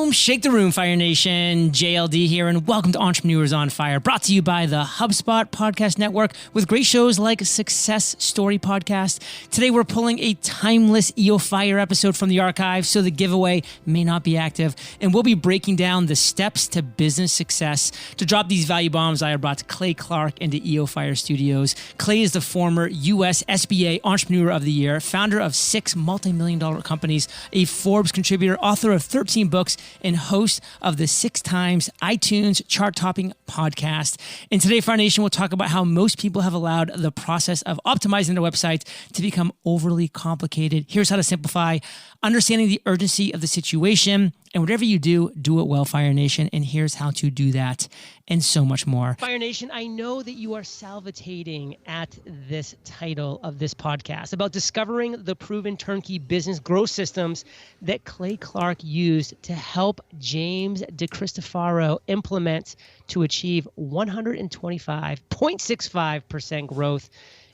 Boom, shake the room, Fire Nation. JLD here, and welcome to Entrepreneurs on Fire, brought to you by the HubSpot Podcast Network with great shows like Success Story Podcast. Today, we're pulling a timeless EO Fire episode from the archive, so the giveaway may not be active, and we'll be breaking down the steps to business success. To drop these value bombs, I have brought Clay Clark into EO Fire Studios. Clay is the former U.S. SBA Entrepreneur of the Year, founder of 6 multi-million-dollar companies, a Forbes Contributor, author of 13 books, and host of the 6 times iTunes chart-topping podcast. And today, Fire Nation, we'll talk about how most people have allowed the process of optimizing their website to become overly complicated. Here's how to simplify, understanding the urgency of the situation, and whatever you do, do it well, Fire Nation. And here's how to do that, and so much more. Fire Nation, I know that you are salivating at this title of this podcast about discovering the proven turnkey business growth systems that Clay Clark used to help James DeCristofaro implement to achieve 125.65% growth.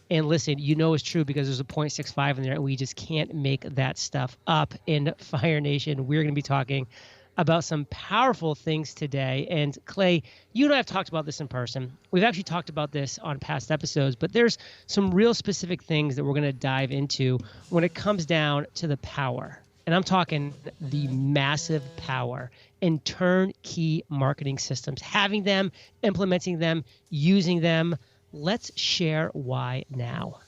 And listen, you know it's true because there's a 0.65 in there, and we just can't make that stuff up. In Fire Nation, we're going to be talking about some powerful things today. And Clay, you and I have talked about this in person. We've actually talked about this on past episodes, but there's some real specific things that we're going to dive into when it comes down to the power. And I'm talking the massive power in turnkey marketing systems, having them, implementing them, using them. Let's share why now.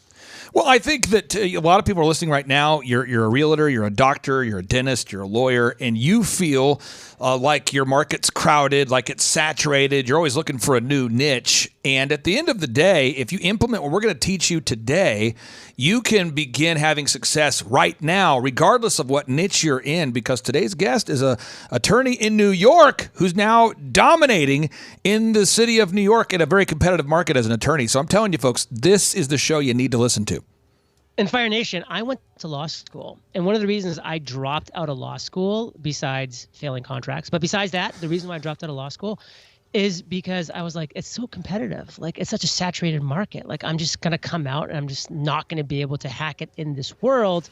Well, I think that a lot of people are listening right now. You're a realtor, you're a doctor, you're a dentist, you're a lawyer, and you feel like your market's crowded, like it's saturated. You're always looking for a new niche. And at the end of the day, if you implement what we're going to teach you today, you can begin having success right now, regardless of what niche you're in, because today's guest is an attorney in New York who's now dominating in the city of New York in a very competitive market as an attorney. So I'm telling you, folks, this is the show you need to listen to. In Fire Nation, I went to law school, and one of the reasons I dropped out of law school, besides failing contracts, but besides that, the reason why I dropped out of law school is because I was like, it's so competitive. Like, it's such a saturated market. Like, I'm just going to come out and I'm just not going to be able to hack it in this world.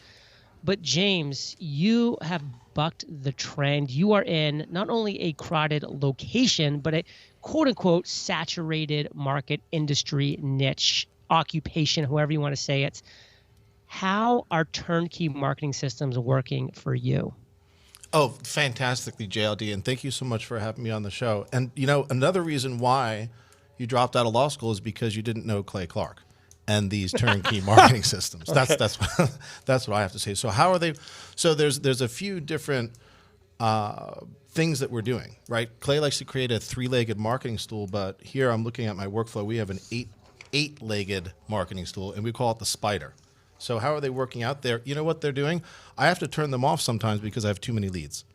But James, you have bucked the trend. You are in not only a crowded location, but a quote unquote saturated market, industry, niche, occupation, however you want to say it. How are turnkey marketing systems working for you? Oh, fantastically, JLD, and thank you so much for having me on the show. And, you know, another reason why you dropped out of law school is because you didn't know Clay Clark and these turnkey marketing systems. Okay. That's what I have to say. So how are they? So there's a few different things that we're doing, right? Clay likes to create a 3-legged marketing stool, but here I'm looking at my workflow. We have an 8-legged marketing stool, and we call it the spider. So how are they working out there? You know what they're doing? I have to turn them off sometimes because I have too many leads.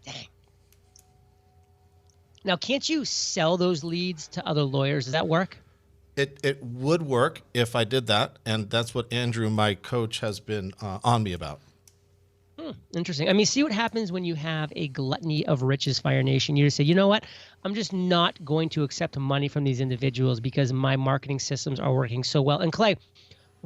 Dang. Now, can't you sell those leads to other lawyers? Does that work? It would work if I did that, and that's what Andrew, my coach, has been on me about. Interesting. I mean, see what happens when you have a gluttony of riches, Fire Nation. You just say, you know what? I'm just not going to accept money from these individuals because my marketing systems are working so well. And Clay,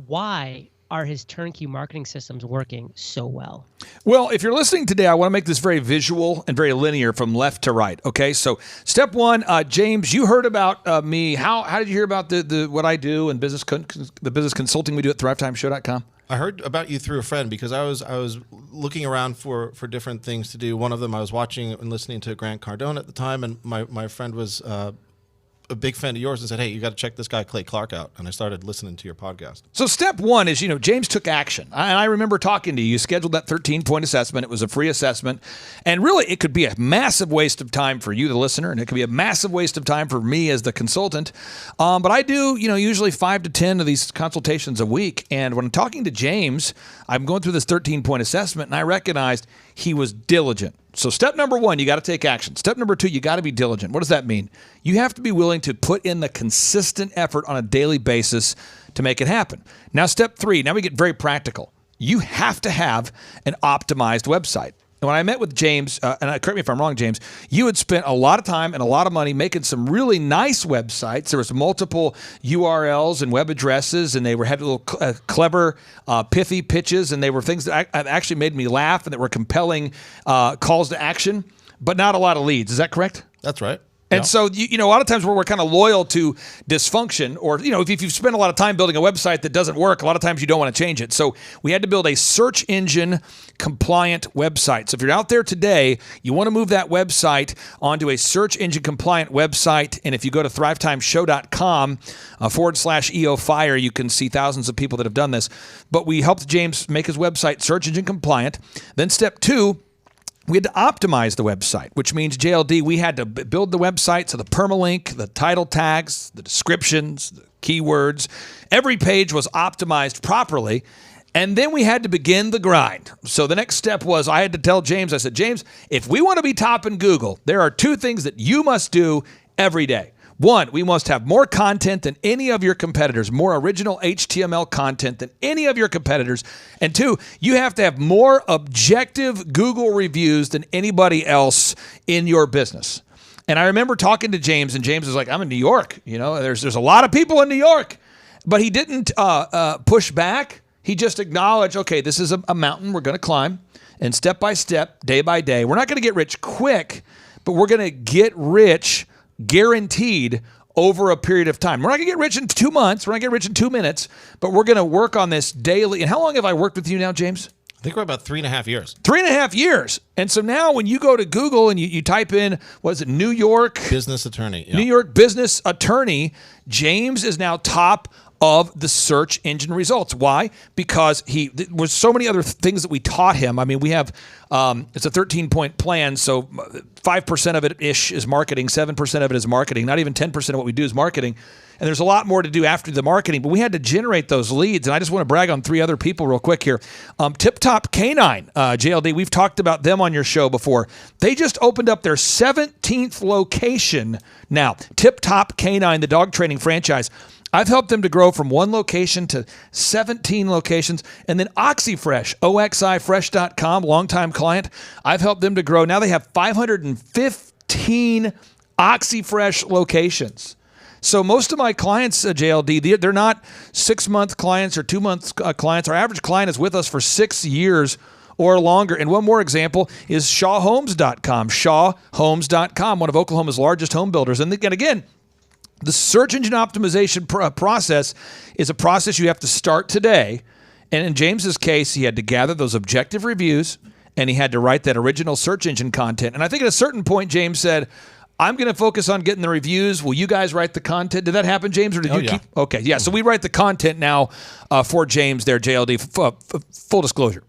why are his turnkey marketing systems working so well? Well, if you're listening today, I want to make this very visual and very linear from left to right. Okay, so step one, James, you heard about me. How did you hear about the what I do and the business consulting we do at ThriveTimeShow.com? I heard about you through a friend because I was looking around for different things to do. One of them, I was watching and listening to Grant Cardone at the time, and my friend was a big fan of yours and said, hey, you got to check this guy Clay Clark out. And I started listening to your podcast. So step one is, James took action. I remember talking to you. You scheduled that 13-point assessment. It was a free assessment. And really, it could be a massive waste of time for you, the listener, and it could be a massive waste of time for me as the consultant. But I do, usually 5 to 10 of these consultations a week. And when I'm talking to James, I'm going through this 13-point assessment, and I recognized he was diligent. So step number one, you got to take action. Step number two, you got to be diligent. What does that mean? You have to be willing to put in the consistent effort on a daily basis to make it happen. Now, step three, now we get very practical. You have to have an optimized website. And when I met with James, and correct me if I'm wrong, James, you had spent a lot of time and a lot of money making some really nice websites. There was multiple URLs and web addresses, and they had little clever, pithy pitches, and they were things that actually made me laugh and that were compelling calls to action, but not a lot of leads. Is that correct? That's right. And so, a lot of times where we're kind of loyal to dysfunction, or, if you've spent a lot of time building a website that doesn't work, a lot of times you don't want to change it. So we had to build a search engine compliant website. So if you're out there today, you want to move that website onto a search engine compliant website. And if you go to thrivetimeshow.com /EO-FIRE, you can see thousands of people that have done this. But we helped James make his website search engine compliant. Then step 2, we had to optimize the website, which means JLD, we had to build the website, so the permalink, the title tags, the descriptions, the keywords, every page was optimized properly. And then we had to begin the grind. So the next step was I had to tell James, I said, James, if we want to be top in Google, there are 2 things that you must do every day. 1, we must have more content than any of your competitors, more original HTML content than any of your competitors. And 2, you have to have more objective Google reviews than anybody else in your business. And I remember talking to James, and James was like, I'm in New York. There's a lot of people in New York. But he didn't push back. He just acknowledged, okay, this is a mountain we're going to climb. And step by step, day by day, we're not going to get rich quick, but we're going to get rich guaranteed over a period of time. We're not going to get rich in 2 months. We're not going to get rich in 2 minutes, but we're going to work on this daily. And how long have I worked with you now, James? I think we're about 3.5 years. 3.5 years. And so now when you go to Google and you type in, New York business attorney, New York business attorney, James is now top of the search engine results. Why? Because there was so many other things that we taught him. I mean, we have, it's a 13-point plan, so 5% of it-ish is marketing, 7% of it is marketing, not even 10% of what we do is marketing. And there's a lot more to do after the marketing, but we had to generate those leads. And I just want to brag on 3 other people real quick here. Tip Top Canine, JLD, we've talked about them on your show before. They just opened up their 17th location now. Tip Top Canine, the dog training franchise. I've helped them to grow from 1 location to 17 locations. And then OxyFresh, oxifresh.com, longtime client. I've helped them to grow. Now they have 515 OxyFresh locations. So most of my clients, JLD, they're not 6-month clients or 2-month clients. Our average client is with us for 6 years or longer. And one more example is shawhomes.com, shawhomes.com, one of Oklahoma's largest home builders. And again, the search engine optimization process is a process you have to start today. And in James's case, he had to gather those objective reviews, and he had to write that original search engine content. And I think at a certain point, James said, I'm going to focus on getting the reviews. Will you guys write the content? Did that happen, James, or did you keep? Okay, yeah. So we write the content now for James there, JLD. Full disclosure.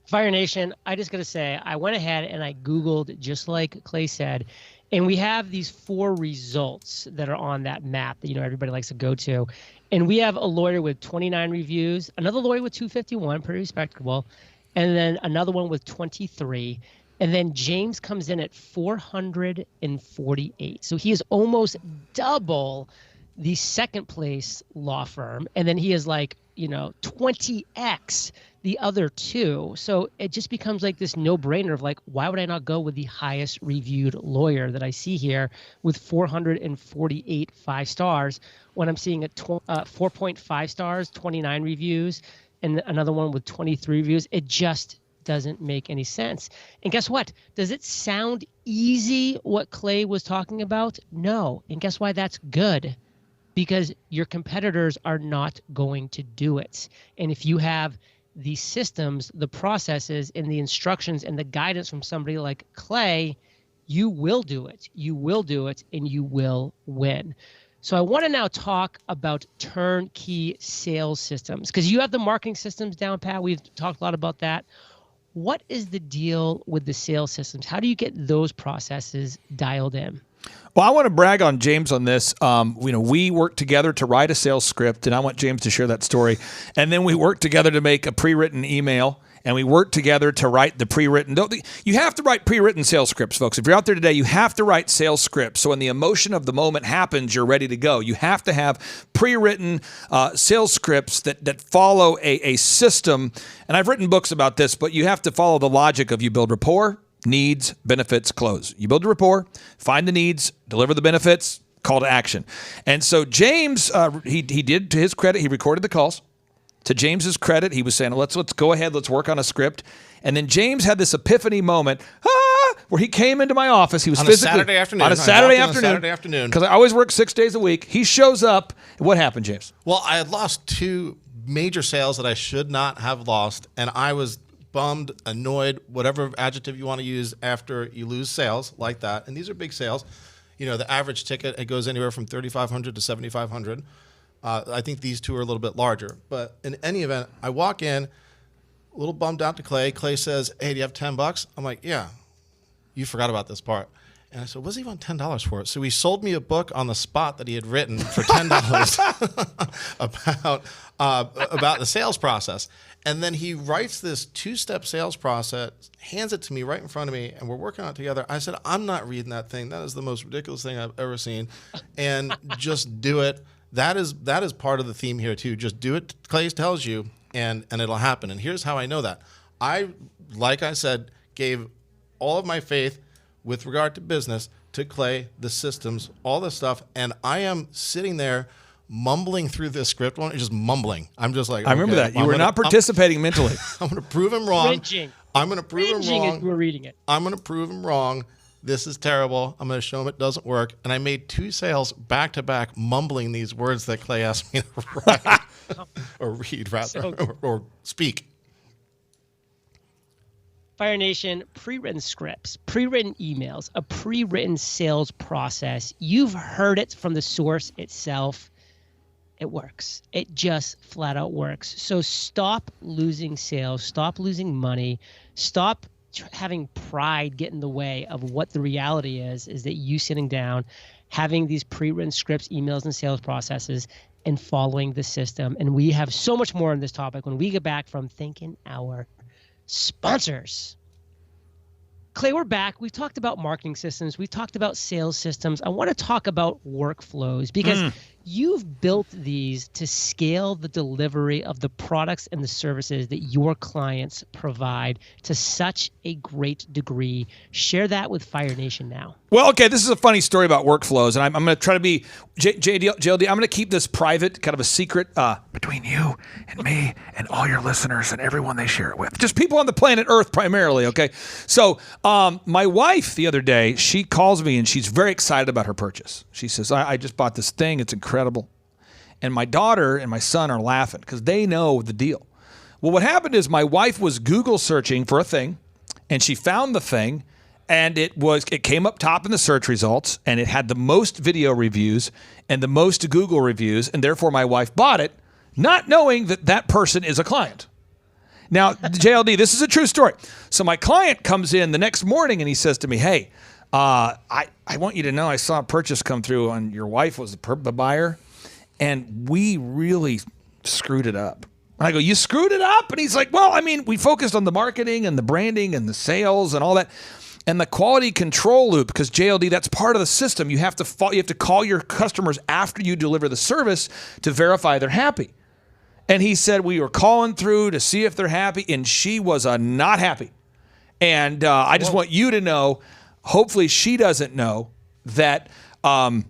Fire Nation, I just got to say, I went ahead and I Googled, just like Clay said, and we have these 4 results that are on that map that everybody likes to go to. And we have a lawyer with 29 reviews, another lawyer with 251, pretty respectable, and then another one with 23. And then James comes in at 448. So he is almost double the second place law firm. And then he is 20x the other 2. So it just becomes like this no-brainer of why would I not go with the highest reviewed lawyer that I see here with 448 5 stars when I'm seeing 4.5 stars, 29 reviews, and another one with 23 reviews. It just doesn't make any sense. And guess what? Does it sound easy what Clay was talking about? No. And guess why that's good? Because your competitors are not going to do it. And if you have the systems, the processes, and the instructions and the guidance from somebody like Clay, you will do it. You will do it, and you will win. So I want to now talk about turnkey sales systems, because you have the marketing systems down pat. We've talked a lot about that. What is the deal with the sales systems? How do you get those processes dialed in? Well, I want to brag on James on this. We worked together to write a sales script, and I want James to share that story. And then we worked together to make a pre-written email. and we worked together to write the pre-written. You have to write pre-written sales scripts, folks. If you're out there today, you have to write sales scripts. So when the emotion of the moment happens, you're ready to go. You have to have pre-written sales scripts that follow a system. And I've written books about this, but you have to follow the logic of you build rapport, needs, benefits, close. You build a rapport, find the needs, deliver the benefits, call to action. And so James, he did, to his credit, he recorded the calls. To James's credit, he was saying, let's go ahead, let's work on a script. And then James had this epiphany moment where he came into my office. He was on physically a Saturday afternoon. On a Saturday afternoon. Because I always work 6 days a week. He shows up. What happened, James? Well, I had lost 2 major sales that I should not have lost, and I was bummed, annoyed, whatever adjective you want to use after you lose sales like that. And these are big sales. You know, the average ticket, it goes anywhere from $3,500 to $7,500. I think these 2 are a little bit larger. But in any event, I walk in, a little bummed out to Clay. Clay says, hey, do you have $10? I'm like, yeah. You forgot about this part. And I said, what's he want $10 for? So he sold me a book on the spot that he had written for $10 about the sales process. And then he writes this 2-step sales process, hands it to me right in front of me, and we're working on it together. I said, I'm not reading that thing. That is the most ridiculous thing I've ever seen. And just do it. That is part of the theme here too. Just do it. Clay tells you, and it'll happen. And here's how I know that. Like I said, gave all of my faith with regard to business to Clay, the systems, all this stuff, and I am sitting there mumbling through this script. Just mumbling. I'm just like, I remember that you were not participating mentally. I'm going to prove him wrong. Cringing. I'm going to prove him wrong. As we're reading it. I'm going to prove him wrong. This is terrible. I'm going to show him it doesn't work. And I made 2 sales back to back, mumbling these words that Clay asked me to write or read, rather, or speak. Fire Nation, pre-written scripts, pre-written emails, a pre-written sales process. You've heard it from the source itself. It works. It just flat out works. So stop losing sales. Stop losing money. Stop having pride get in the way of what the reality is that you sitting down, having these pre-written scripts, emails, and sales processes, and following the system. And we have so much more on this topic when we get back from thanking our sponsors. Clay, we're back. We've talked about marketing systems. We've talked about sales systems. I want to talk about workflows because you've built these to scale the delivery of the products and the services that your clients provide to such a great degree. Share that with Fire Nation now. Well, okay, this is a funny story about workflows, and I'm going to try to be, JLD, I'm going to keep this private, kind of a secret between you and me and all your listeners and everyone they share it with. Just people on the planet Earth primarily, okay? So my wife the other day, she calls me, and she's very excited about her purchase. She says, I just bought this thing. It's incredible. And my daughter and my son are laughing because they know the deal. Well, what happened is my wife was Google searching for a thing, and she found the thing, and it came up top in the search results, and it had the most video reviews and the most Google reviews, and therefore my wife bought it, not knowing that that person is a client. Now, JLD, this is a true story. So my client comes in the next morning, and he says to me, hey, I want you to know I saw a purchase come through, and your wife was the buyer, and we really screwed it up. And I go, you screwed it up? And he's like, well, I mean, we focused on the marketing and the branding and the sales and all that. And the quality control loop, because JLD, that's part of the system. You have to call your customers after you deliver the service to verify they're happy. And he said, we were calling through to see if they're happy, and she was not happy. And I just want you to know, hopefully she doesn't know that I'm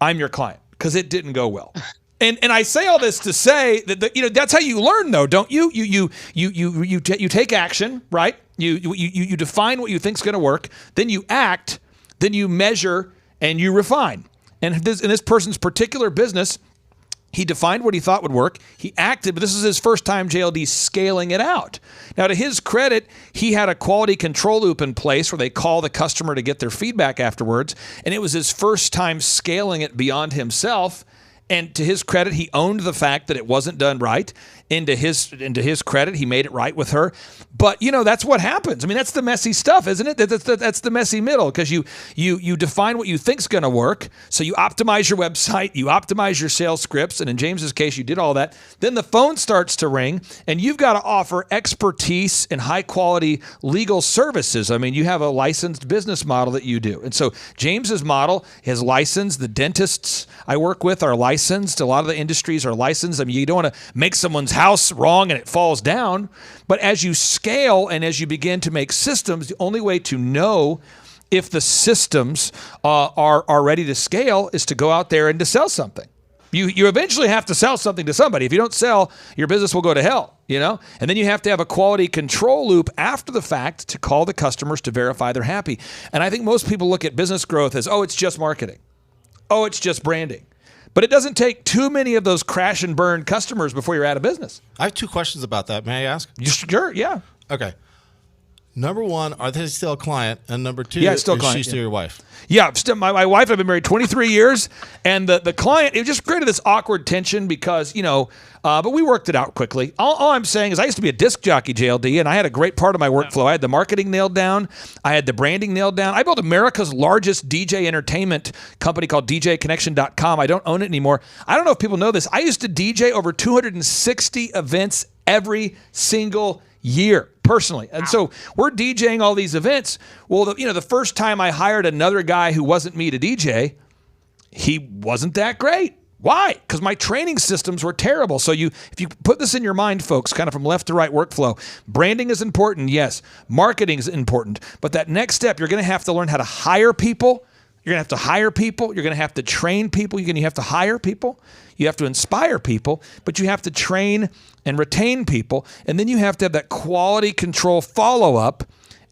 your client, because it didn't go well. And I say all this to say that that's how you learn, though, don't you? You take action, right? You define what you think's going to work, then you act, then you measure, and you refine. And in this person's particular business, he defined what he thought would work. He acted, but this is his first time, JLD, scaling it out. Now, to his credit, he had a quality control loop in place where they call the customer to get their feedback afterwards, and it was his first time scaling it beyond himself. And to his credit, he owned the fact that it wasn't done right. Into his credit, he made it right with her. But, that's what happens. I mean, that's the messy stuff, isn't it? That's the messy middle, because you define what you think's going to work. So you optimize your website, you optimize your sales scripts, and in James's case, you did all that. Then the phone starts to ring, and you've got to offer expertise and high-quality legal services. I mean, you have a licensed business model that you do. And so James's model is licensed. The dentists I work with are licensed. A lot of the industries are licensed. I mean, you don't want to make someone's house wrong and it falls down. But as you scale and as you begin to make systems, the only way to know if the systems are ready to scale is to go out there and to sell something. You eventually have to sell something to somebody. If you don't sell, your business will go to hell, And then you have to have a quality control loop after the fact to call the customers to verify they're happy. And I think most people look at business growth as, it's just marketing. It's just branding. But it doesn't take too many of those crash and burn customers before you're out of business. I have 2 questions about that. May I ask? Sure, yeah. Okay. Number 1, are they still a client? And number 2, yeah, still is client, she still your wife? Yeah, my wife, I've been married 23 years, and the client, it just created this awkward tension because, but we worked it out quickly. All I'm saying is I used to be a disc jockey, JLD, and I had a great part of my workflow. I had the marketing nailed down. I had the branding nailed down. I built America's largest DJ entertainment company called DJconnection.com. I don't own it anymore. I don't know if people know this. I used to DJ over 260 events every single year personally. And so we're DJing all these events. Well, the first time I hired another guy who wasn't me to DJ, he wasn't that great. Why? Because my training systems were terrible. So if you put this in your mind, folks, kind of from left to right workflow, branding is important. Yes. Marketing is important. But that next step, you're going to have to learn how to hire people. You're going to have to hire people. You're going to have to train people. You have to hire people. You have to inspire people, but you have to train and retain people. And then you have to have that quality control follow-up.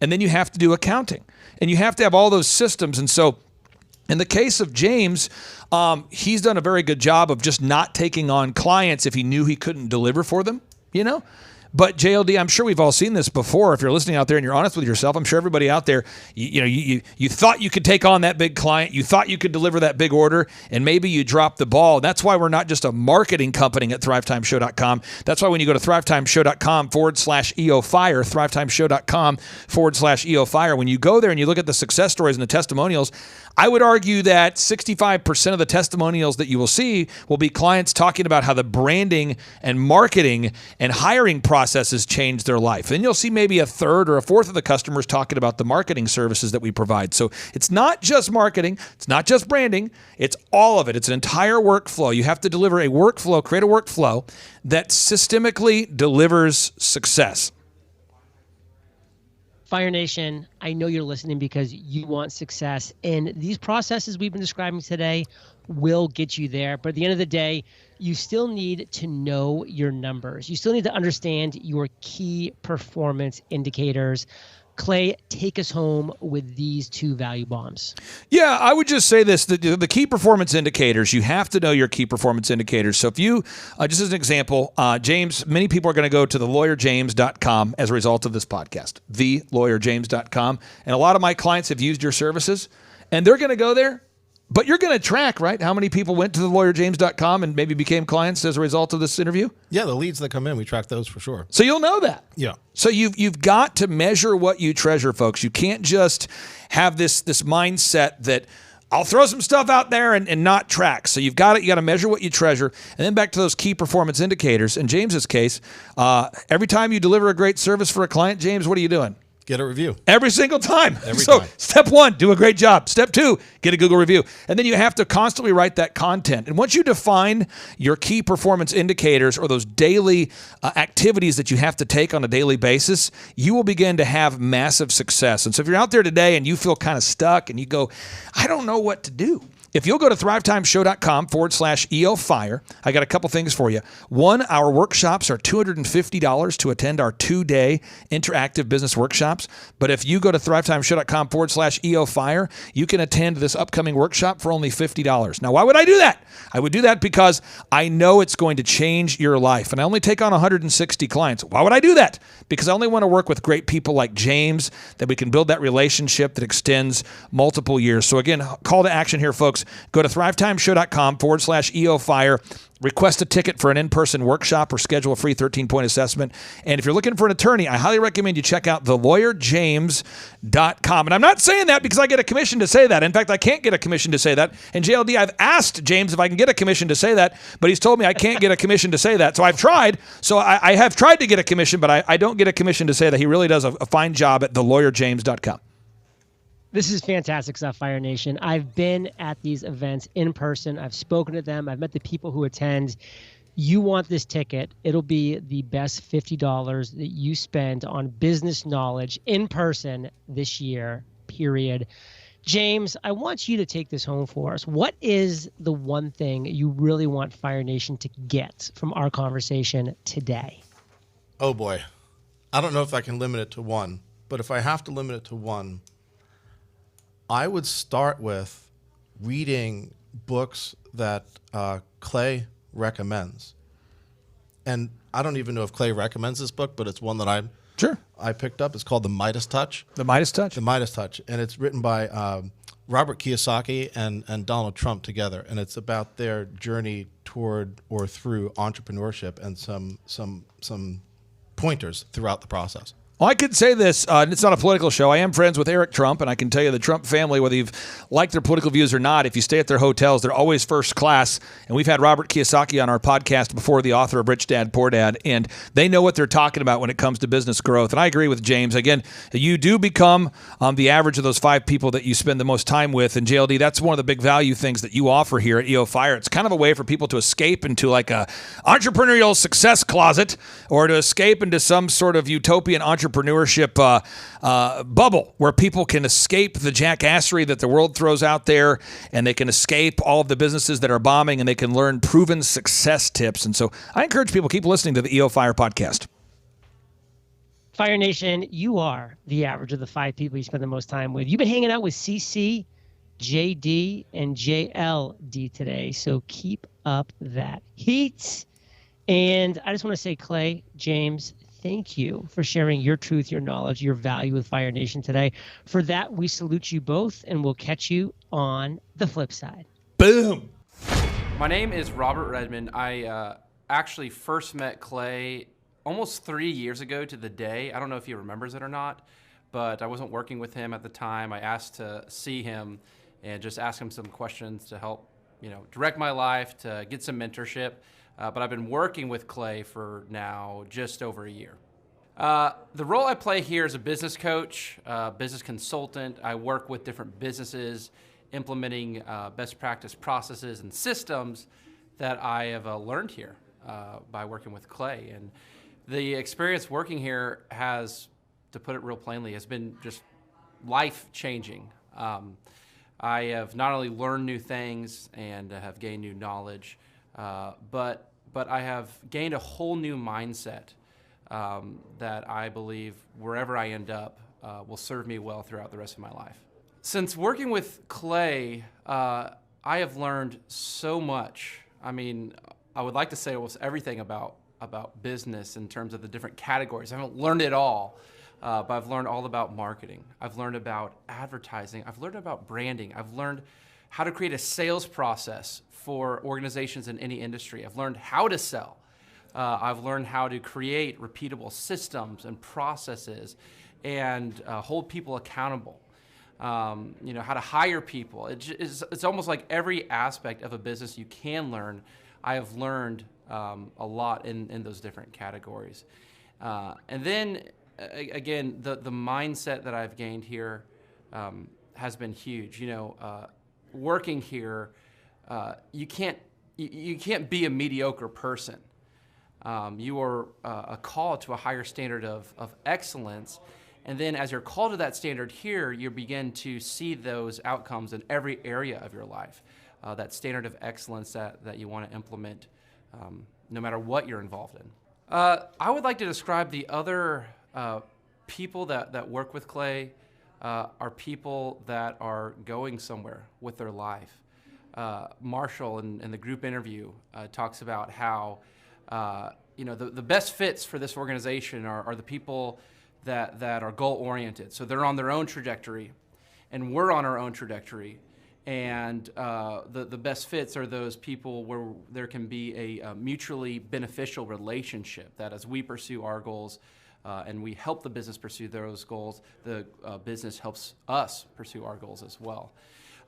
And then you have to do accounting. And you have to have all those systems. And so in the case of James, he's done a very good job of just not taking on clients if he knew he couldn't deliver for them, But JLD, I'm sure we've all seen this before. If you're listening out there and you're honest with yourself, I'm sure everybody out there, you thought you could take on that big client, you thought you could deliver that big order, and maybe you dropped the ball. That's why we're not just a marketing company at ThriveTimeShow.com. That's why when you go to ThriveTimeShow.com/EOFire, ThriveTimeShow.com/EOFire, when you go there and you look at the success stories and the testimonials, I would argue that 65% of the testimonials that you will see will be clients talking about how the branding and marketing and hiring processes changed their life. And you'll see maybe a third or a fourth of the customers talking about the marketing services that we provide. So it's not just marketing. It's not just branding. It's all of it. It's an entire workflow. You have to deliver a workflow, create a workflow that systemically delivers success. Fire Nation, I know you're listening because you want success, and these processes we've been describing today will get you there. But at the end of the day, you still need to know your numbers. You still need to understand your key performance indicators. Clay, take us home with these 2 value bombs. Yeah, I would just say this. The key performance indicators, you have to know your key performance indicators. So if you, just as an example, James, many people are going to go to thelawyerjames.com as a result of this podcast, thelawyerjames.com. And a lot of my clients have used your services, and they're going to go there. But you're going to track, right, how many people went to thelawyerjames.com and maybe became clients as a result of this interview? Yeah, the leads that come in, we track those for sure. So you'll know that. Yeah. So you've got to measure what you treasure, folks. You can't just have this mindset that I'll throw some stuff out there and not track. So you got to measure what you treasure. And then back to those key performance indicators. In James's case, every time you deliver a great service for a client, James, what are you doing? Get a review. Every single time. Every time. Step 1, do a great job. Step 2, get a Google review. And then you have to constantly write that content. And once you define your key performance indicators or those daily activities that you have to take on a daily basis, you will begin to have massive success. And so if you're out there today and you feel kind of stuck and you go, I don't know what to do. If you'll go to ThriveTimeShow.com/EOFire, I got a couple things for you. 1, our workshops are $250 to attend our 2-day interactive business workshops. But if you go to ThriveTimeShow.com/EOFire, you can attend this upcoming workshop for only $50. Now, why would I do that? I would do that because I know it's going to change your life. And I only take on 160 clients. Why would I do that? Because I only want to work with great people like James, that we can build that relationship that extends multiple years. So again, call to action here, folks. Go to thrivetimeshow.com/EOFire. Request a ticket for an in-person workshop or schedule a free 13-point assessment. And if you're looking for an attorney, I highly recommend you check out thelawyerjames.com. And I'm not saying that because I get a commission to say that. In fact, I can't get a commission to say that. And JLD, I've asked James if I can get a commission to say that, but he's told me I can't get a commission to say that. So I've tried. So I have tried to get a commission, but I don't get a commission to say that. He really does a fine job at thelawyerjames.com. This is fantastic stuff, Fire Nation. I've been at these events in person. I've spoken to them. I've met the people who attend. You want this ticket. It'll be the best $50 that you spend on business knowledge in person this year, period. James, I want you to take this home for us. What is the one thing you really want Fire Nation to get from our conversation today? Oh, boy. I don't know if I can limit it to one, but if I have to limit it to one, I would start with reading books that Clay recommends. And I don't even know if Clay recommends this book, but it's one that I picked up. It's called The Midas Touch. The Midas Touch? The Midas Touch. And it's written by Robert Kiyosaki and Donald Trump together. And it's about their journey toward or through entrepreneurship and some pointers throughout the process. Well, I could say this, and it's not a political show. I am friends with Eric Trump, and I can tell you the Trump family, whether you've liked their political views or not, if you stay at their hotels, they're always first class. And we've had Robert Kiyosaki on our podcast before, the author of Rich Dad, Poor Dad, and they know what they're talking about when it comes to business growth. And I agree with James. Again, you do become the average of those 5 people that you spend the most time with. And JLD, that's one of the big value things that you offer here at EO Fire. It's kind of a way for people to escape into like a entrepreneurial success closet or to escape into some sort of utopian entrepreneurship bubble where people can escape the jackassery that the world throws out there, and they can escape all of the businesses that are bombing, and they can learn proven success tips. And so I encourage people, keep listening to the EO Fire podcast. Fire Nation, you are the average of the 5 people you spend the most time with. You've been hanging out with CC, JD, and JLD today, so keep up that heat. And I just want to say, Clay, James, thank you for sharing your truth, your knowledge, your value with Fire Nation today. For that, we salute you both, and we'll catch you on the flip side. Boom. My name is Robert Redmond. I actually first met Clay almost 3 years ago to the day. I don't know if he remembers it or not, but I wasn't working with him at the time. I asked to see him and just ask him some questions to help, direct my life, to get some mentorship. But I've been working with Clay for now just over a year. The role I play here is a business coach, business consultant. I work with different businesses implementing best practice processes and systems that I have learned here by working with Clay. And the experience working here has, to put it real plainly, has been just life-changing. I have not only learned new things and have gained new knowledge, but I have gained a whole new mindset that I believe wherever I end up will serve me well throughout the rest of my life. Since working with Clay, I have learned so much. I mean, I would like to say almost everything about business in terms of the different categories. I haven't learned it all, but I've learned all about marketing. I've learned about advertising. I've learned about branding. I've learned how to create a sales process for organizations in any industry. I've learned how to sell. I've learned how to create repeatable systems and processes and hold people accountable. How to hire people. It's almost like every aspect of a business you can learn. I have learned a lot in those different categories. And then, again, the mindset that I've gained here has been huge. Working here, you can't be a mediocre person. You are a call to a higher standard of excellence, and then as you're called to that standard here, you begin to see those outcomes in every area of your life. That standard of excellence that you want to implement, no matter what you're involved in. I would like to describe the other people that work with Clay are people that are going somewhere with their life. Marshall in the group interview talks about how the best fits for this organization are the people that are goal oriented. So they're on their own trajectory, and we're on our own trajectory, And the best fits are those people where there can be a mutually beneficial relationship, that as we pursue our goals and we help the business pursue those goals, the business helps us pursue our goals as well.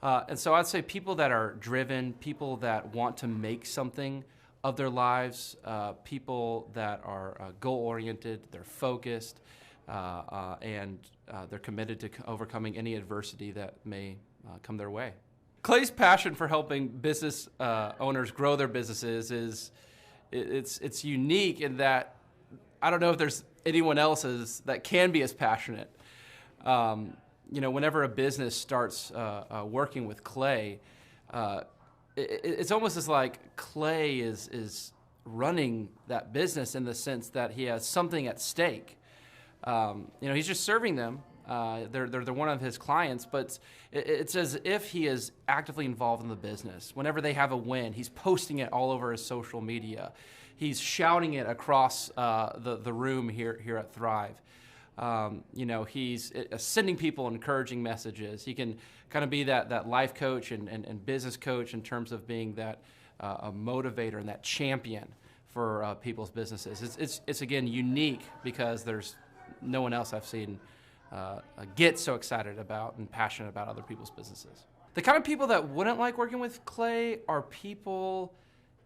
And so I'd say people that are driven, people that want to make something of their lives, people that are goal-oriented, they're focused, and they're committed to overcoming any adversity that may come their way. Clay's passion for helping business owners grow their businesses it's unique in that I don't know if there's anyone else that can be as passionate. Whenever a business starts working with Clay, it's almost as like Clay is running that business in the sense that he has something at stake. He's just serving them. They're one of his clients, but it's as if he is actively involved in the business. Whenever they have a win, he's posting it all over his social media. He's shouting it across the room here at Thrive. He's sending people encouraging messages. He can kind of be that life coach and business coach in terms of being that a motivator and that champion for people's businesses. It's again unique because there's no one else I've seen get so excited about and passionate about other people's businesses. The kind of people that wouldn't like working with Clay are people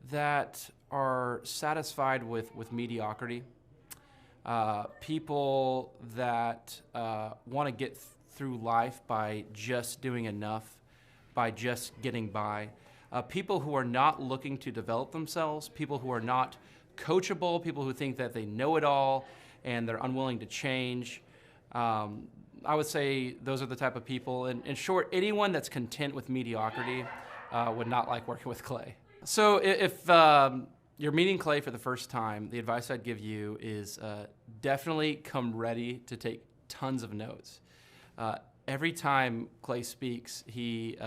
that are satisfied with mediocrity. People that want to get through life by just doing enough, by just getting by. People who are not looking to develop themselves, people who are not coachable, people who think that they know it all and they're unwilling to change. I would say those are the type of people. In short, anyone that's content with mediocrity would not like working with Clay. So if you're meeting Clay for the first time, the advice I'd give you is definitely come ready to take tons of notes. Every time Clay speaks, he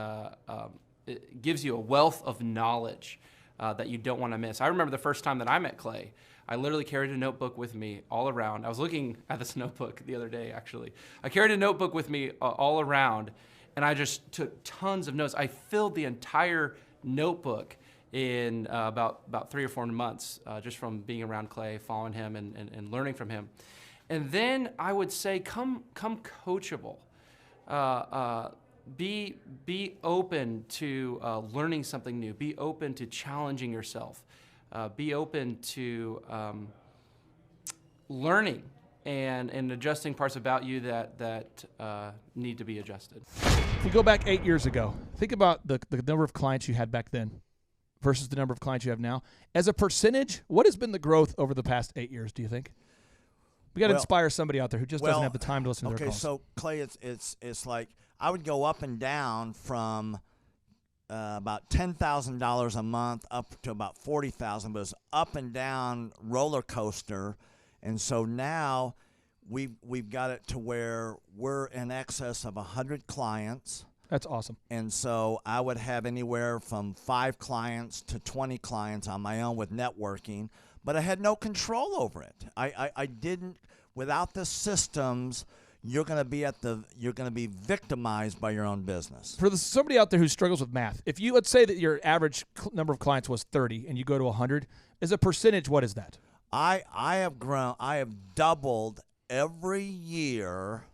it gives you a wealth of knowledge that you don't want to miss. I remember the first time that I met Clay, I literally carried a notebook with me all around. I was looking at this notebook the other day, actually. I carried a notebook with me all around, and I just took tons of notes. I filled the entire notebook in about 3 or 4 months, just from being around Clay, following him, and learning from him. And then I would say, come coachable. Be open to learning something new. Be open to challenging yourself. Be open to learning and adjusting parts about you that need to be adjusted. If we go back 8 years ago, think about the number of clients you had back then versus the number of clients you have now. As a percentage, what has been the growth over the past 8 years, do you think? We got to inspire somebody out there who just doesn't have the time to listen to their calls. Okay, so Clay, it's like I would go up and down from about $10,000 a month up to about $40,000, but it's up and down roller coaster. And so now we've got it to where we're in excess of 100 clients. That's awesome. And so I would have anywhere from 5 clients to 20 clients on my own with networking, but I had no control over it. I didn't, without the systems, you're going to be victimized by your own business. For somebody out there who struggles with math, if you, let's say that your average number of clients was 30 and you go to 100, as a percentage, what is that? I have doubled every year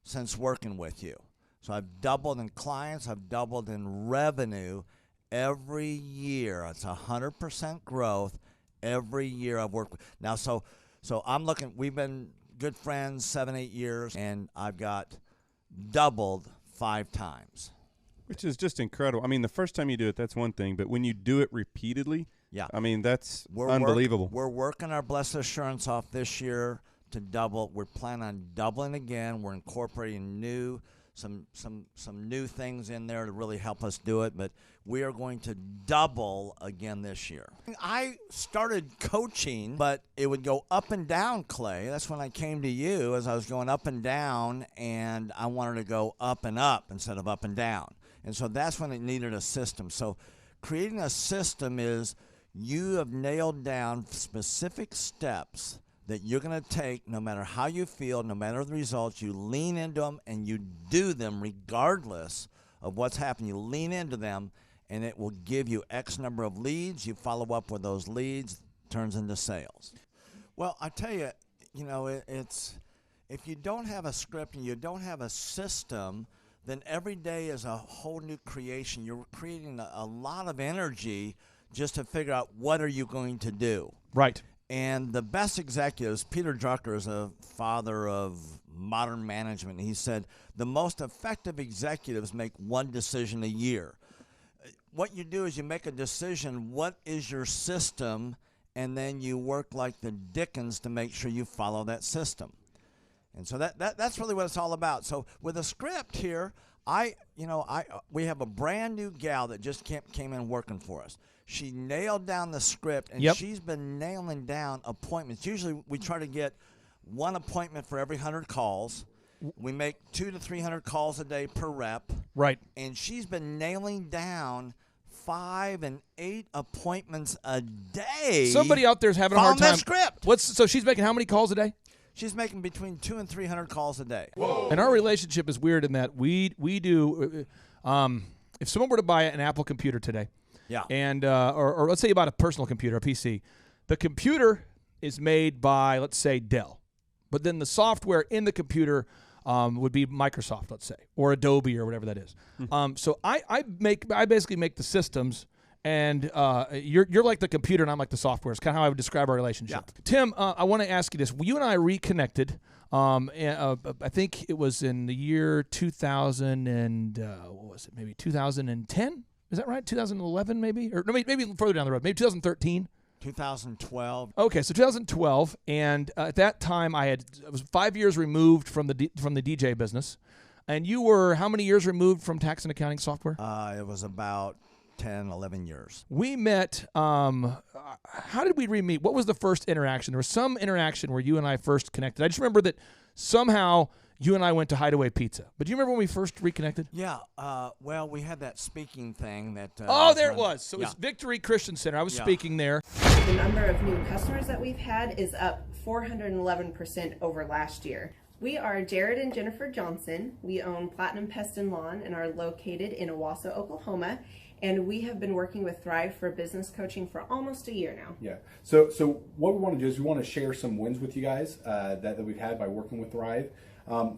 since working with you. So I've doubled in clients, I've doubled in revenue every year. It's 100% growth every year I've worked with. Now, so I'm looking, we've been good friends 7-8 years, and I've got doubled 5 times. Which is just incredible. I mean, the first time you do it, that's one thing, but when you do it repeatedly, yeah, I mean, that's unbelievable. We're working our Blessed Assurance off this year to double. We're planning on doubling again. We're incorporating some new things in there to really help us do it, but we are going to double again this year. I started coaching, but it would go up and down, Clay. That's when I came to you, as I was going up and down, and I wanted to go up and up instead of up and down. And so that's when it needed a system. So creating a system is you have nailed down specific steps that you're going to take no matter how you feel, no matter the results. You lean into them and you do them regardless of what's happening. You lean into them, and it will give you X number of leads. You follow up with those leads, turns into sales. Well, I tell you, it's if you don't have a script and you don't have a system, then every day is a whole new creation. You're creating a lot of energy just to figure out what are you going to do. Right. And the best executives, Peter Drucker is a father of modern management. He said the most effective executives make one decision a year. What you do is you make a decision, what is your system, and then you work like the Dickens to make sure you follow that system. And so that's really what it's all about. So with a script here, we have a brand new gal that just came in working for us. She nailed down the script, and she's been nailing down appointments. Usually we try to get one appointment for every 100 calls. We make 200 to 300 calls a day per rep. Right. And she's been nailing down 5 and 8 appointments a day. Somebody out there's having a hard time. That script. So she's making how many calls a day? She's making between 200 and 300 calls a day. Whoa. And our relationship is weird in that we do. If someone were to buy an Apple computer today, and or let's say you bought a personal computer, a PC, the computer is made by, let's say, Dell, but then the software in the computer would be Microsoft, let's say, or Adobe or whatever that is. So I basically make the systems. And you're like the computer, and I'm like the software. It's kind of how I would describe our relationship. Yeah. Tim, I want to ask you this. You and I reconnected. I think it was in the year 2000 and what was it? Maybe 2010. Is that right? 2011, maybe, or no, maybe further down the road. Maybe 2013. 2012. Okay, so 2012, and at that time I was 5 years removed from the DJ business, and you were how many years removed from tax and accounting software? It was about 10, 11 years. We met, how did we re-meet? What was the first interaction? There was some interaction where you and I first connected. I just remember that somehow you and I went to Hideaway Pizza. But do you remember when we first reconnected? Yeah. Well, we had that speaking thing that... there it was. So it was Victory Christian Center. I was speaking there. The number of new customers that we've had is up 411% over last year. We are Jared and Jennifer Johnson. We own Platinum Pest and Lawn and are located in Owasso, Oklahoma. And we have been working with Thrive for business coaching for almost a year now. Yeah. So what we want to do is we want to share some wins with you guys that we've had by working with Thrive.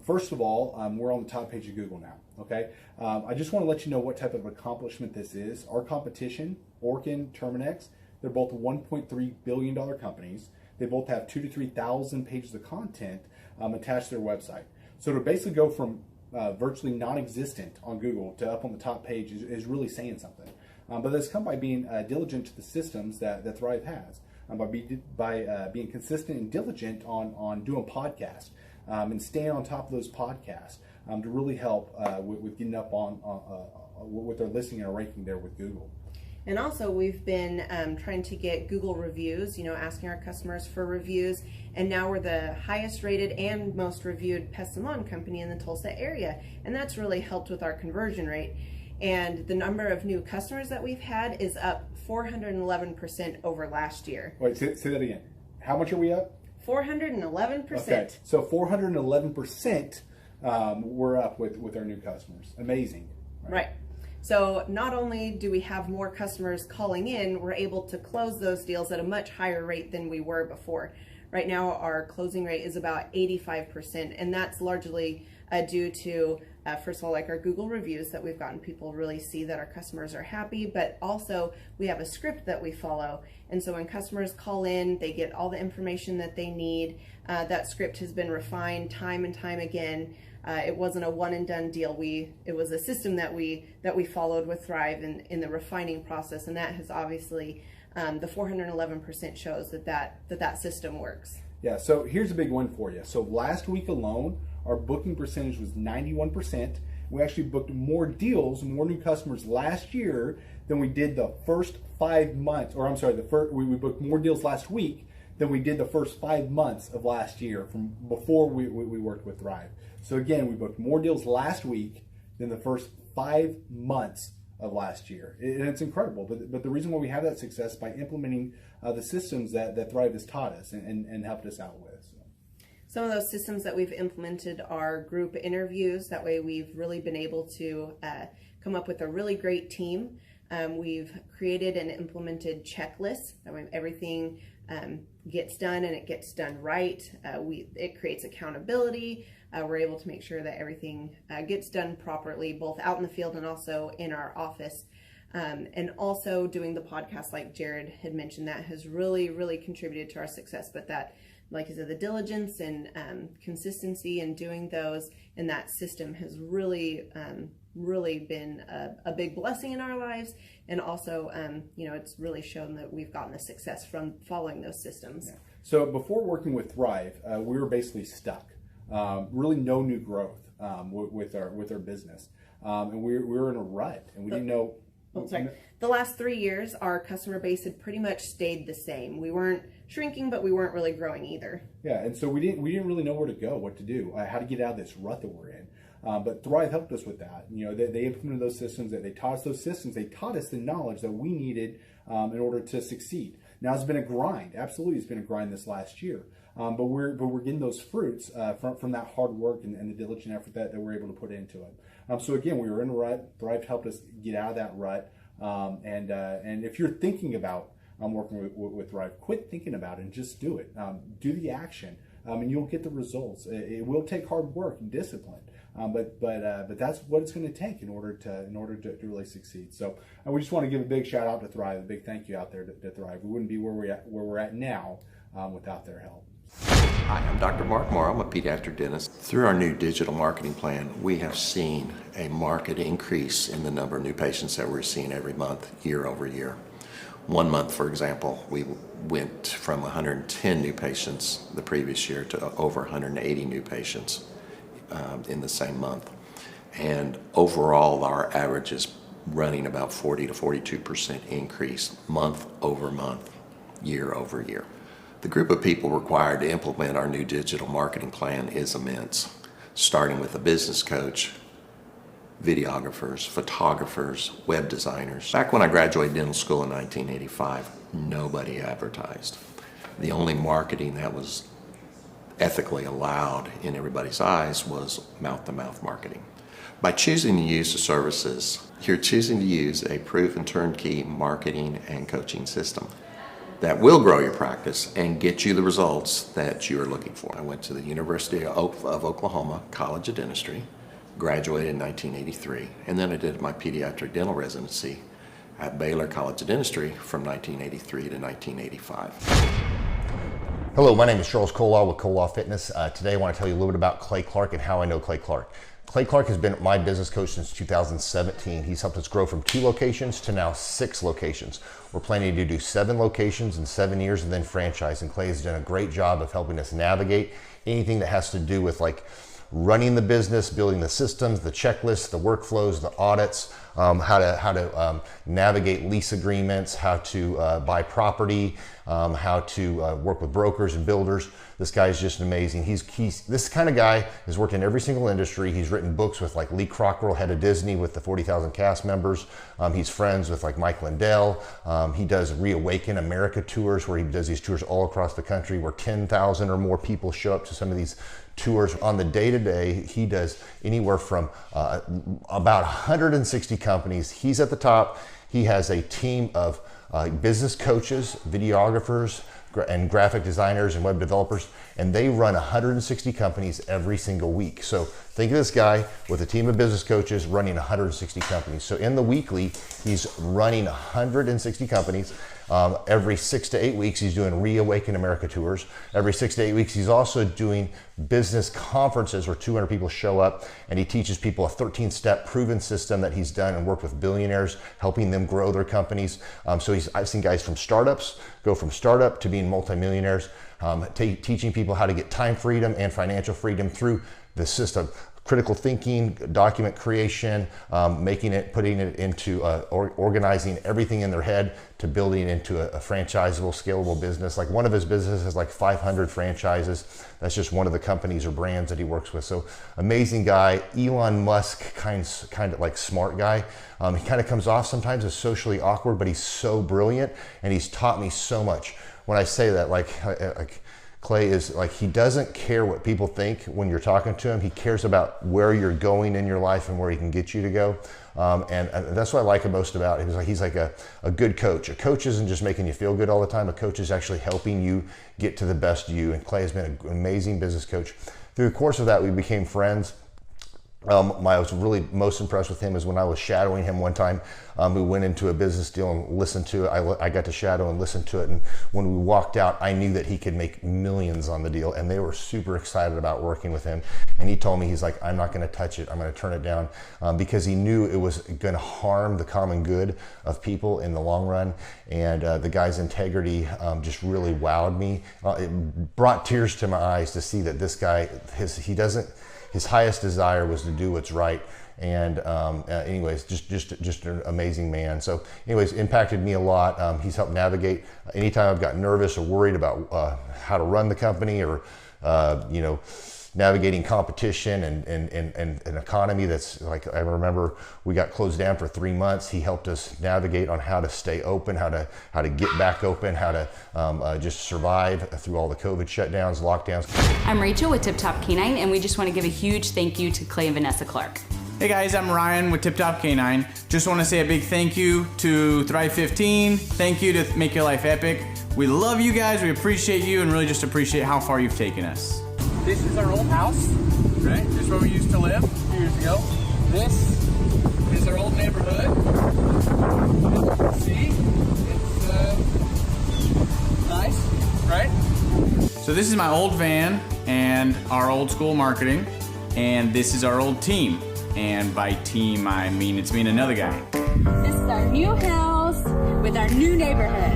First of all, we're on the top page of Google now. Okay. I just want to let you know what type of accomplishment this is. Our competition, Orkin, Terminex, they're both $1.3 billion companies. They both have 2,000 to 3,000 pages of content attached to their website. So to basically go from virtually non-existent on Google to up on the top page is really saying something. But that's come by being diligent to the systems that Thrive has, by being consistent and diligent on doing podcasts and staying on top of those podcasts to really help with getting up on with their listing and ranking there with Google. And also we've been trying to get Google reviews, asking our customers for reviews. And now we're the highest rated and most reviewed pest and lawn company in the Tulsa area. And that's really helped with our conversion rate. And the number of new customers that we've had is up 411% over last year. Wait, say that again. How much are we up? 411%. Okay, so 411% we're up with our new customers. Amazing. Right. So not only do we have more customers calling in, we're able to close those deals at a much higher rate than we were before. Right now, our closing rate is about 85%, and that's largely due to, first of all, like our Google reviews that we've gotten people really see that our customers are happy, but also we have a script that we follow. And so when customers call in, they get all the information that they need. That script has been refined time and time again. It wasn't a one and done deal. It was a system that we followed with Thrive in the refining process, and that has obviously the 411% shows that system works. Yeah. So here's a big one for you. So last week alone, our booking percentage was 91%. We actually booked more deals, more new customers last year than we did the first 5 months. Or I'm sorry, we booked more deals last week than we did the first 5 months of last year from before we worked with Thrive. So again, we booked more deals last week than the first 5 months of last year. And it's incredible. But the reason why we have that success by implementing the systems that Thrive has taught us and helped us out with. So. Some of those systems that we've implemented are group interviews. That way we've really been able to come up with a really great team. We've created and implemented checklists. That way everything gets done and it gets done right. It creates accountability. We're able to make sure that everything gets done properly, both out in the field and also in our office. And also doing the podcast, like Jared had mentioned, that has really, really contributed to our success. But that, like I said, the diligence and consistency in doing those and that system has really, really been a big blessing in our lives. And also, it's really shown that we've gotten the success from following those systems. Yeah. So before working with Thrive, we were basically stuck. Really no new growth with our business. And we were in a rut and we didn't know. The last 3 years, our customer base had pretty much stayed the same. We weren't shrinking, but we weren't really growing either. Yeah, and so we didn't really know where to go, what to do, how to get out of this rut that we're in. But Thrive helped us with that. They implemented those systems. That they taught us those systems. They taught us the knowledge that we needed in order to succeed. Now it's been a grind. Absolutely, it's been a grind this last year. But we're getting those fruits from that hard work and the diligent effort that we're able to put into it. So again, we were in a rut. Thrive helped us get out of that rut. And if you're thinking about working with Thrive, quit thinking about it and just do it. Do the action, and you'll get the results. It will take hard work and discipline, but that's what it's going to take in order to really succeed. So we just want to give a big shout out to Thrive, a big thank you out there to Thrive. We wouldn't be where we're at now without their help. Hi, I'm Dr. Mark Morrow. I'm a pediatric dentist. Through our new digital marketing plan, we have seen a marked increase in the number of new patients that we're seeing every month, year over year. 1 month, for example, we went from 110 new patients the previous year to over 180 new patients in the same month. And overall, our average is running about 40 to 42% increase month over month, year over year. The group of people required to implement our new digital marketing plan is immense, starting with a business coach, videographers, photographers, web designers. Back when I graduated dental school in 1985, nobody advertised. The only marketing that was ethically allowed in everybody's eyes was mouth-to-mouth marketing. By choosing to use the services, you're choosing to use a proven turnkey marketing and coaching system that will grow your practice and get you the results that you're looking for. I went to the University of Oklahoma College of Dentistry, graduated in 1983, and then I did my pediatric dental residency at Baylor College of Dentistry from 1983 to 1985. Hello, my name is Charles Kolaw with Kolaw Fitness. Today I want to tell you a little bit about Clay Clark and how I know Clay Clark. Clay Clark has been my business coach since 2017. He's helped us grow from 2 locations to now 6 locations. We're planning to do 7 locations in 7 years and then franchise. And Clay has done a great job of helping us navigate anything that has to do with like running the business, building the systems, the checklists, the workflows, the audits, how to navigate lease agreements, how to buy property, how to work with brokers and builders. This guy is just amazing. He's this kind of guy has worked in every single industry. He's written books with like Lee Cockrell, head of Disney, with the 40,000 cast members. He's friends with like Mike Lindell. He does Reawaken America tours where he does these tours all across the country where 10,000 or more people show up to some of these tours. On the day-to-day, he does anywhere from about 160 companies. He's at the top. He has a team of business coaches, videographers, and graphic designers and web developers, and they run 160 companies every single week. So think of this guy with a team of business coaches running 160 companies. So in the weekly, he's running 160 companies. Every 6 to 8 weeks, he's doing Reawaken America tours. Every 6 to 8 weeks, he's also doing business conferences where 200 people show up, and he teaches people a 13-step proven system that he's done and worked with billionaires, helping them grow their companies. I've seen guys from startups go from startup to being multimillionaires, teaching people how to get time freedom and financial freedom through the system. Critical thinking, document creation, putting it into organizing everything in their head to building it into a franchisable, scalable business. Like one of his businesses has like 500 franchises. That's just one of the companies or brands that he works with. So amazing guy, Elon Musk kind of like smart guy. He kind of comes off sometimes as socially awkward, but he's so brilliant and he's taught me so much. When I say that, like Clay is like, he doesn't care what people think when you're talking to him. He cares about where you're going in your life and where he can get you to go. And that's what I like most about him. He's like a good coach. A coach isn't just making you feel good all the time. A coach is actually helping you get to the best you. And Clay has been an amazing business coach. Through the course of that, we became friends. I was really most impressed with him is when I was shadowing him one time. We went into a business deal and listened to it. I got to shadow and listen to it. And when we walked out, I knew that he could make millions on the deal. And they were super excited about working with him. And he told me, he's like, I'm not going to touch it. I'm going to turn it down, because he knew it was going to harm the common good of people in the long run. And the guy's integrity just really wowed me. It brought tears to my eyes to see that this guy, his highest desire was to do what's right. And anyways, just an amazing man. So anyways, impacted me a lot. He's helped navigate anytime I've got nervous or worried about how to run the company, or navigating competition and an economy that's like, I remember we got closed down for 3 months. He helped us navigate on how to stay open, how to get back open, how to just survive through all the COVID shutdowns, lockdowns. I'm Rachel with Tip Top Canine, and we just want to give a huge thank you to Clay and Vanessa Clark. Hey guys, I'm Ryan with Tip Top Canine. Just want to say a big thank you to Thrive 15. Thank you to Make Your Life Epic. We love you guys, we appreciate you, and really just appreciate how far you've taken us. This is our old house, right? This is where we used to live a few years ago. This is our old neighborhood. See, it's nice, right? So this is my old van and our old school marketing, and this is our old team. And by team, I mean it's me and another guy. This is our new house with our new neighborhood.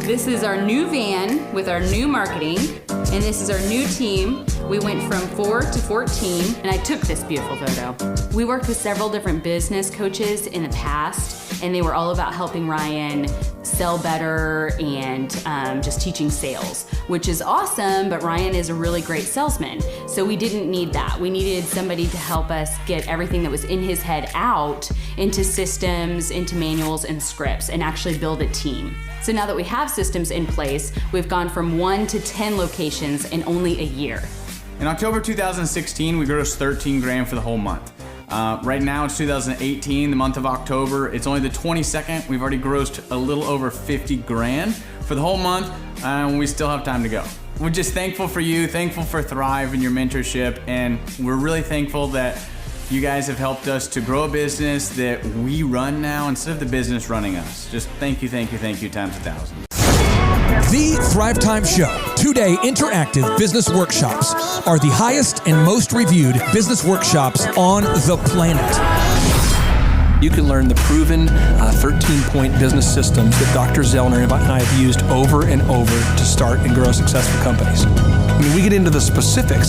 This is our new van with our new marketing, and this is our new team. We went from 4 to 14, and I took this beautiful photo. We worked with several different business coaches in the past, and they were all about helping Ryan sell better and just teaching sales, which is awesome, but Ryan is a really great salesman. So we didn't need that. We needed somebody to help us get everything that was in his head out into systems, into manuals and scripts, and actually build a team. So now that we have systems in place, we've gone from 1 to 10 locations in only a year. In October 2016, we grossed 13 grand for the whole month. Right now it's 2018, the month of October. It's only the 22nd. We've already grossed a little over 50 grand for the whole month, and we still have time to go. We're just thankful for you, thankful for Thrive and your mentorship, and we're really thankful that you guys have helped us to grow a business that we run now instead of the business running us. Just thank you times 1,000. The Thrive Time Show 2-day interactive business workshops are the highest and most reviewed business workshops on the planet. You can learn the proven 13-point business systems that Dr. Zellner and I have used over and over to start and grow successful companies. I mean, we get into the specific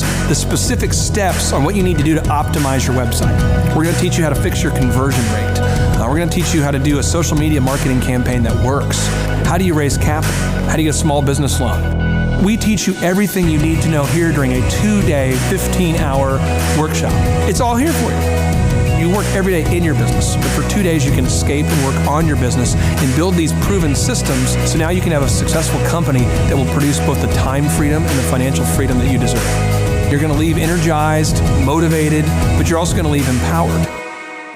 steps on what you need to do to optimize your website. We're going to teach you how to fix your conversion rate. We're going to teach you how to do a social media marketing campaign that works. How do you raise capital? How do you get a small business loan? We teach you everything you need to know here during a 2-day, 15-hour workshop. It's all here for you. You work every day in your business, but for 2 days you can escape and work on your business and build these proven systems so now you can have a successful company that will produce both the time freedom and the financial freedom that you deserve. You're going to leave energized, motivated, but you're also going to leave empowered.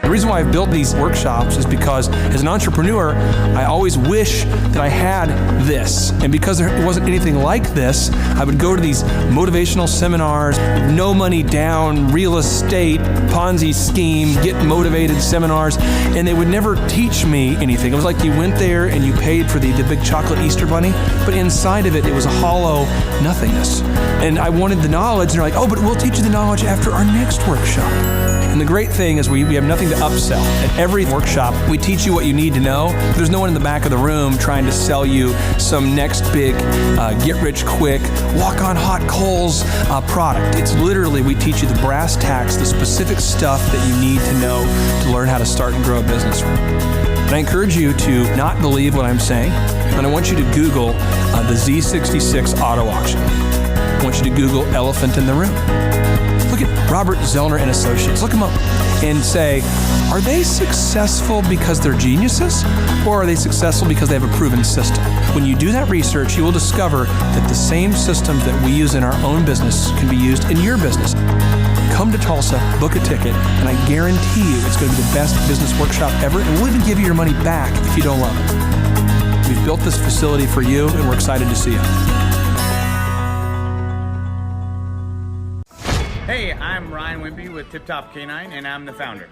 The reason why I've built these workshops is because as an entrepreneur, I always wish that I had this. And because there wasn't anything like this, I would go to these motivational seminars, no money down, real estate, Ponzi scheme, get motivated seminars, and they would never teach me anything. It was like you went there and you paid for the big chocolate Easter bunny, but inside of it, it was a hollow nothingness. And I wanted the knowledge, and they're like, oh, but we'll teach you the knowledge after our next workshop. And the great thing is we have nothing to upsell. At every workshop, we teach you what you need to know. There's no one in the back of the room trying to sell you some next big get-rich-quick, walk-on-hot-coals product. It's literally, we teach you the brass tacks, the specific stuff that you need to know to learn how to start and grow a business. And I encourage you to not believe what I'm saying, and I want you to Google the Z66 auto auction. I want you to Google elephant in the room. Look at Robert Zellner and Associates. Look them up and say, are they successful because they're geniuses, or are they successful because they have a proven system? When you do that research, you will discover that the same systems that we use in our own business can be used in your business. Come to Tulsa, book a ticket, and I guarantee you it's going to be the best business workshop ever, and we'll even give you your money back if you don't love it. We've built this facility for you, and we're excited to see you. Hey, I'm Ryan Wimpy with Tip Top Canine, and I'm the founder.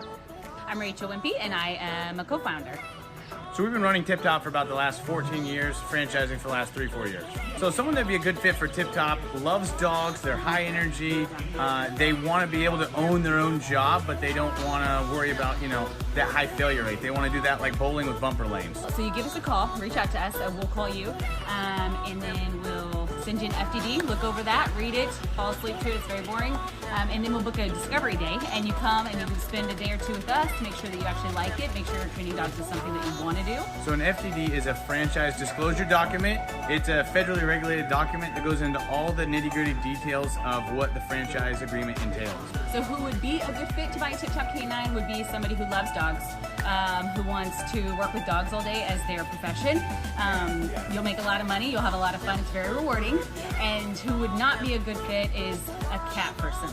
I'm Rachel Wimpy, and I am a co-founder. So we've been running Tip Top for about the last 14 years, franchising for the last 3-4 years. So someone that'd be a good fit for Tip Top loves dogs, they're high energy, they want to be able to own their own job, but they don't want to worry about, that high failure rate. They want to do that like bowling with bumper lanes. So you give us a call, reach out to us, we'll call you, and then we'll send you an FDD, look over that, read it, fall asleep to it, it's very boring, and then we'll book a discovery day, and you come and you can spend a day or two with us to make sure that you actually like it, make sure training dogs is something that you want to do. So an FDD is a franchise disclosure document. It's a federally regulated document that goes into all the nitty-gritty details of what the franchise agreement entails. So who would be a good fit to buy a Tip Top Canine would be somebody who loves dogs, who wants to work with dogs all day as their profession. You'll make a lot of money, you'll have a lot of fun, it's very rewarding. And who would not be a good fit is a cat person.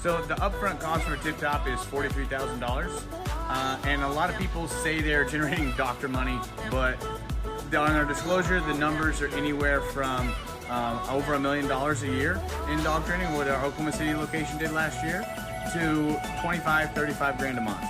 So the upfront cost for Tip Top is $43,000. And a lot of people say they're generating doctor money, but on our disclosure, the numbers are anywhere from over $1 million a year in dog training, what our Oklahoma City location did last year, to 25, 35 grand a month.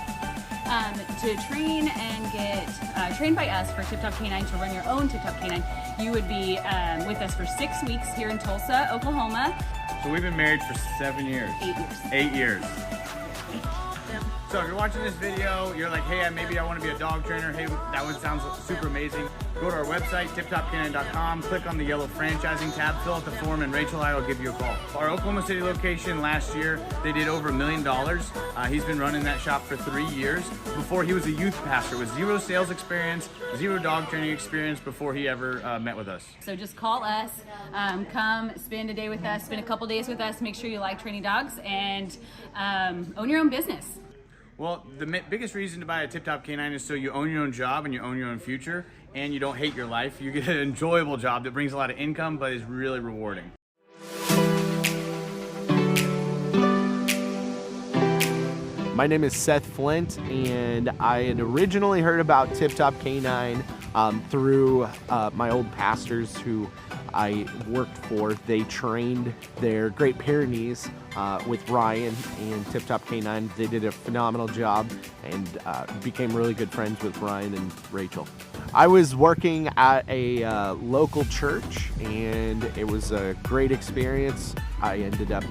To train and get trained by us for Tip Top Canine, to run your own Tip Top Canine, you would be with us for 6 weeks here in Tulsa, Oklahoma. So we've been married for 7 years. 8 years. 8 years. So if you're watching this video, you're like, hey, maybe I want to be a dog trainer. Hey, that one sounds super amazing. Go to our website, tiptopcanine.com, click on the yellow franchising tab, fill out the form, and Rachel and I will give you a call. Our Oklahoma City location last year, they did over $1 million. He's been running that shop for 3 years. Before, he was a youth pastor with 0 sales experience, 0 dog training experience before he ever met with us. So just call us, come spend a day with us, spend a couple days with us, make sure you like training dogs, and own your own business. Well, the biggest reason to buy a Tip Top Canine is so you own your own job and you own your own future, and you don't hate your life. You get an enjoyable job that brings a lot of income, but is really rewarding. My name is Seth Flint, and I had originally heard about Tip Top Canine through my old pastors who I worked for. They trained their Great Pyrenees with Ryan and Tip Top Canine. They did a phenomenal job and became really good friends with Ryan and Rachel. I was working at a local church, and it was a great experience. I ended up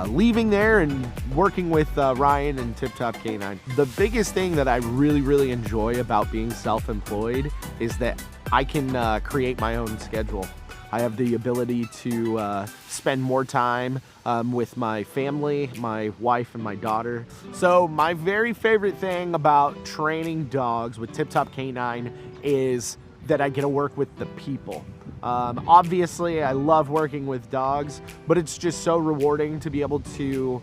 leaving there and working with Ryan and Tip Top Canine. The biggest thing that I really enjoy about being self-employed is that I can create my own schedule. I have the ability to spend more time with my family, my wife and my daughter. So my very favorite thing about training dogs with Tip Top Canine is that I get to work with the people. Obviously, I love working with dogs, but it's just so rewarding to be able to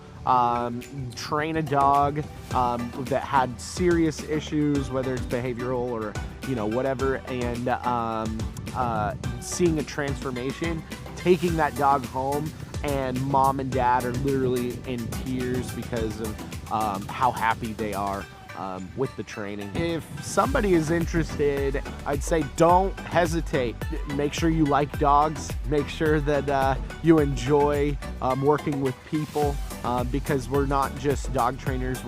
train a dog that had serious issues, whether it's behavioral or whatever, and seeing a transformation, taking that dog home, and mom and dad are literally in tears because of how happy they are with the training. If somebody is interested, I'd say don't hesitate. Make sure you like dogs. Make sure that you enjoy working with people, because we're not just dog trainers.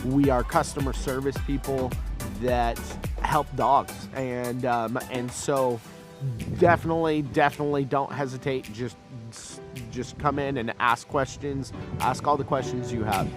We are customer service people that help dogs, and so definitely don't hesitate. Just come in and ask questions. Ask all the questions you have.